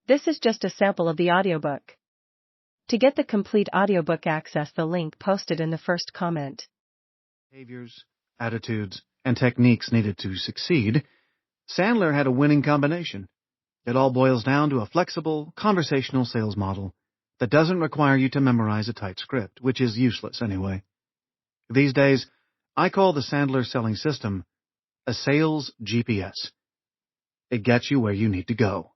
This is just a sample of the audiobook. To get the complete audiobook, access the link posted in the first comment. Behaviors, attitudes, and techniques needed to succeed, Sandler had a winning combination. It all boils down to a flexible, conversational sales model that doesn't require you to memorize a tight script, which is useless anyway. These days, I call the Sandler selling system a sales GPS. It gets you where you need to go.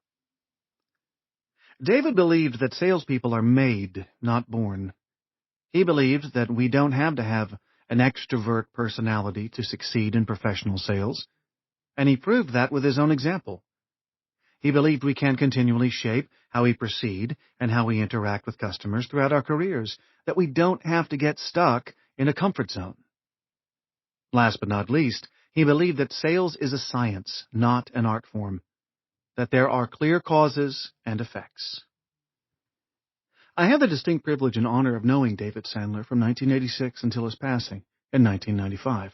David believed that salespeople are made, not born. He believed that we don't have to have an extrovert personality to succeed in professional sales, and he proved that with his own example. He believed we can continually shape how we proceed and how we interact with customers throughout our careers, that we don't have to get stuck in a comfort zone. Last but not least, he believed that sales is a science, not an art form, that there are clear causes and effects. I have the distinct privilege and honor of knowing David Sandler from 1986 until his passing in 1995.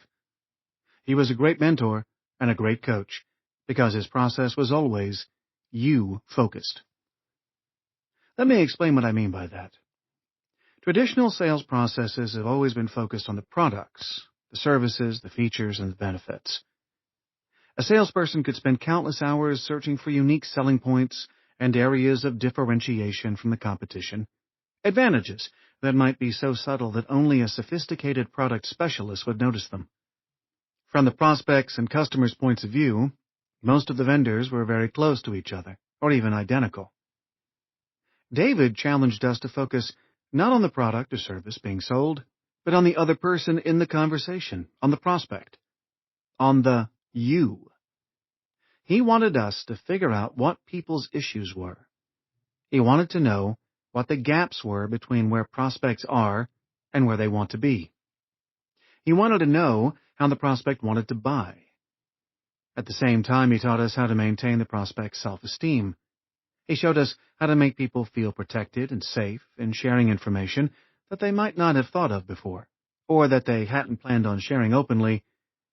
He was a great mentor and a great coach because his process was always you-focused. Let me explain what I mean by that. Traditional sales processes have always been focused on the products, the services, the features, and the benefits. A salesperson could spend countless hours searching for unique selling points and areas of differentiation from the competition, advantages that might be so subtle that only a sophisticated product specialist would notice them. From the prospects' and customers' points of view, most of the vendors were very close to each other, or even identical. David challenged us to focus not on the product or service being sold, but on the other person in the conversation, on the prospect, on the you. He wanted us to figure out what people's issues were. He wanted to know what the gaps were between where prospects are and where they want to be. He wanted to know how the prospect wanted to buy. At the same time, he taught us how to maintain the prospect's self-esteem. He showed us how to make people feel protected and safe in sharing information that they might not have thought of before, or that they hadn't planned on sharing openly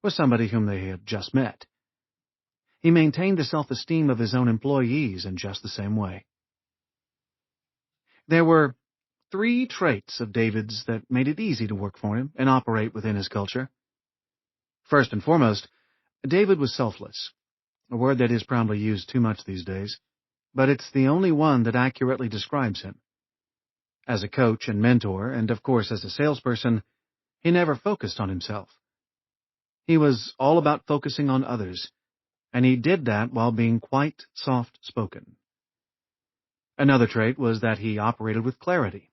with somebody whom they had just met. He maintained the self-esteem of his own employees in just the same way. There were 3 traits of David's that made it easy to work for him and operate within his culture. First and foremost, David was selfless, a word that is probably used too much these days, but it's the only one that accurately describes him. As a coach and mentor, and of course as a salesperson, he never focused on himself. He was all about focusing on others, and he did that while being quite soft-spoken. Another trait was that he operated with clarity.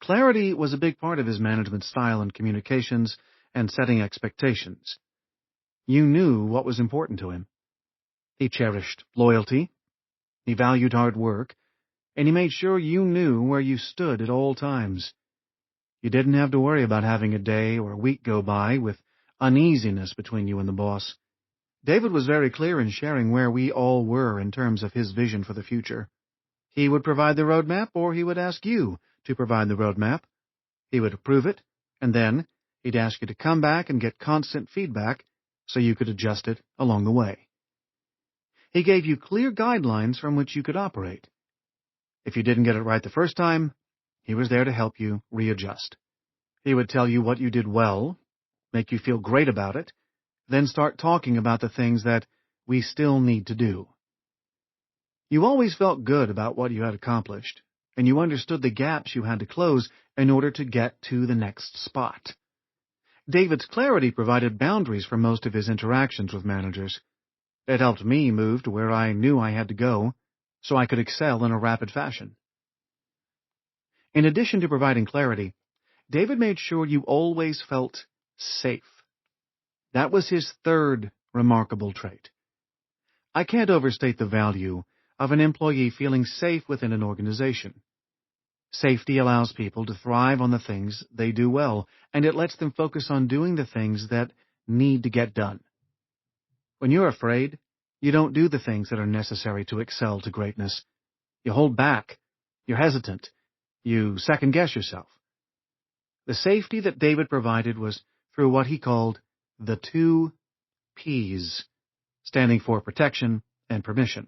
Clarity was a big part of his management style in communications and setting expectations. You knew what was important to him. He cherished loyalty, he valued hard work, and he made sure you knew where you stood at all times. You didn't have to worry about having a day or a week go by with uneasiness between you and the boss. David was very clear in sharing where we all were in terms of his vision for the future. He would provide the roadmap, or he would ask you to provide the roadmap. He would approve it, and then he'd ask you to come back and get constant feedback so you could adjust it along the way. He gave you clear guidelines from which you could operate. If you didn't get it right the first time, he was there to help you readjust. He would tell you what you did well, make you feel great about it, then start talking about the things that we still need to do. You always felt good about what you had accomplished, and you understood the gaps you had to close in order to get to the next spot. David's clarity provided boundaries for most of his interactions with managers. It helped me move to where I knew I had to go, so I could excel in a rapid fashion. In addition to providing clarity, David made sure you always felt safe. That was his third remarkable trait. I can't overstate the value of an employee feeling safe within an organization. Safety allows people to thrive on the things they do well, and it lets them focus on doing the things that need to get done. When you're afraid, you don't do the things that are necessary to excel to greatness. You hold back. You're hesitant. You second-guess yourself. The safety that David provided was through what he called the 2 P's, standing for protection and permission.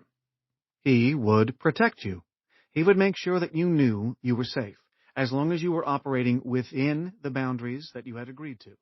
He would protect you. He would make sure that you knew you were safe, as long as you were operating within the boundaries that you had agreed to.